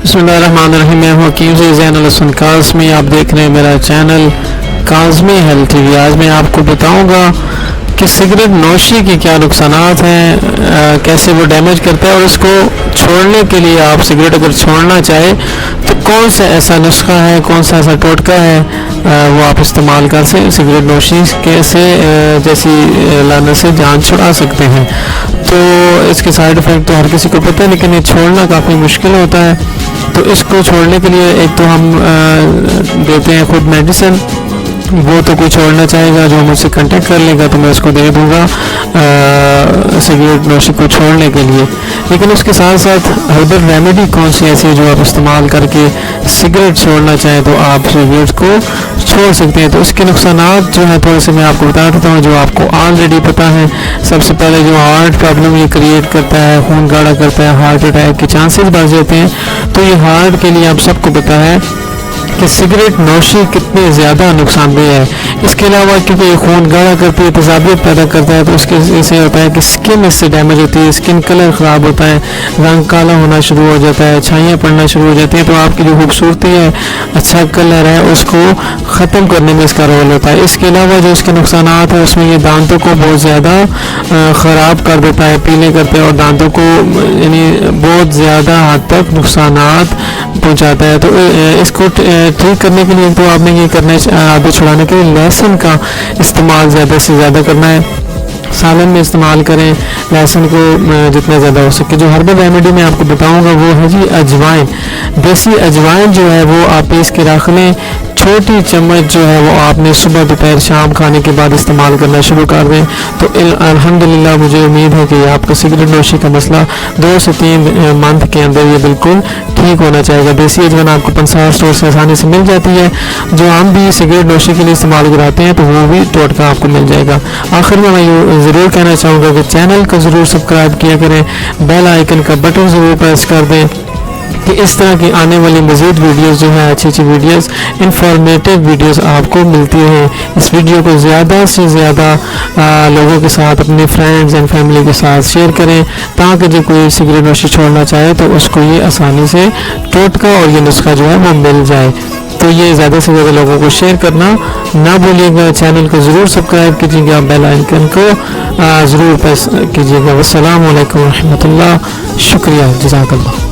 बिस्मिल्लाहिर्रहमानिर्रहीम। मैं हूँ हकीम ज़ैन अल-हसन काज़मी। आप देख रहे हैं मेरा चैनल काज़मी हेल्थ टीवी। आज मैं आपको बताऊंगा कि सिगरेट नोशी के क्या नुकसानात हैं, कैसे वो डैमेज करता है, और उसको छोड़ने के लिए आप सिगरेट अगर छोड़ना चाहे तो कौन सा ऐसा नुस्खा है, कौन सा ऐसा टोटका है वो आप इस्तेमाल कर से सिगरेट नोशी कैसे जैसी लानत से जान छुड़ा सकते हैं। तो इसके साइड इफ़ेक्ट तो हर किसी को पता है, लेकिन ये छोड़ना काफ़ी मुश्किल होता है। तो इसको छोड़ने के लिए एक तो हम देते हैं खुद मेडिसिन। वो तो कोई छोड़ना चाहेगा जो मुझसे कांटेक्ट कर लेगा तो मैं उसको दे दूँगा सिगरेट नोशी को छोड़ने के लिए। लेकिन उसके साथ साथ हर्बल रेमेडी कौन सी ऐसी है जो आप इस्तेमाल करके सिगरेट छोड़ना चाहें तो आप सिगरेट को छोड़ सकते हैं। तो इसके नुकसानात जो है थोड़े से मैं आपको बता देता हूँ जो आपको ऑलरेडी पता है। सबसे पहले जो हार्ट प्रॉब्लम ये क्रिएट करता है, खून गाढ़ा करता है, हार्ट अटैक के चांसेस बढ़ जाते हैं। तो ये हार्ट के लिए आप सबको पता है कि सिगरेट नोशी कितने ज़्यादा नुकसानदेह है। इसके अलावा क्योंकि ये खून गाढ़ा करती है, तेज़ाबियत पैदा करता है, तो उसके इससे होता है कि स्किन इससे डैमेज होती है, स्किन कलर ख़राब होता है, रंग काला होना शुरू हो जाता है, छाइयाँ पड़ना शुरू हो जाती हैं। तो आपकी जो खूबसूरती है, अच्छा कलर है, उसको ख़त्म करने में इसका रोल होता है। इसके अलावा जो इसके नुकसानात है उसमें ये दांतों को बहुत ज़्यादा ख़राब कर देता है, पीले करते हैं, और दांतों को यानी बहुत ज़्यादा हद तक नुकसानात पहुँचाता है। तो इसको ठीक करने के लिए तो आपने ये करना है, आदत छुड़ाने के लिए लहसुन का इस्तेमाल ज़्यादा से ज़्यादा करना है। सालन में इस्तेमाल करें लहसुन को जितना ज़्यादा हो सके। जो हर्बल रेमेडी मैं आपको बताऊंगा वो है जी अजवाइन। देसी अजवाइन जो है वो आप पीस के रख लें। छोटी चम्मच जो है वो आपने सुबह दोपहर शाम खाने के बाद इस्तेमाल करना शुरू कर दें। तो अल्हम्दुलिल्लाह मुझे उम्मीद है कि आपका सिगरेट नोशी का मसला 2 से 3 मंथ के अंदर ये बिल्कुल ठीक होना चाहिए। देसी अजवाइन आपको पंसार स्टोर से आसानी से मिल जाती है। जो हम भी सिगरेट नोशी के लिए इस्तेमाल कराते हैं तो वो भी टोटका आपको मिल जाएगा। आखिर में मैं ये ज़रूर कहना चाहूँगा कि चैनल को ज़रूर सब्सक्राइब किया करें, बेल आइकन का बटन ज़रूर प्रेस कर दें कि इस तरह की आने वाली मज़ीद वीडियोस जो है अच्छी अच्छी वीडियोस, इंफॉर्मेटिव वीडियोस आपको मिलती हैं। इस वीडियो को ज़्यादा से ज़्यादा लोगों के साथ, अपने फ्रेंड्स एंड फैमिली के साथ शेयर करें ताकि जो कोई सिगरेट नोशी छोड़ना चाहे तो उसको ये आसानी से टोटका और ये नुस्खा जो है वो मिल जाए। तो ये ज़्यादा से ज़्यादा लोगों को शेयर करना ना भूलिएगा। चैनल को ज़रूर सब्सक्राइब कीजिएगा, बेल आइकन को ज़रूर प्रेस कीजिएगा। वस्सलामु अलैकुम रहमतुल्लाह। शुक्रिया, जज़ाकल्लाह।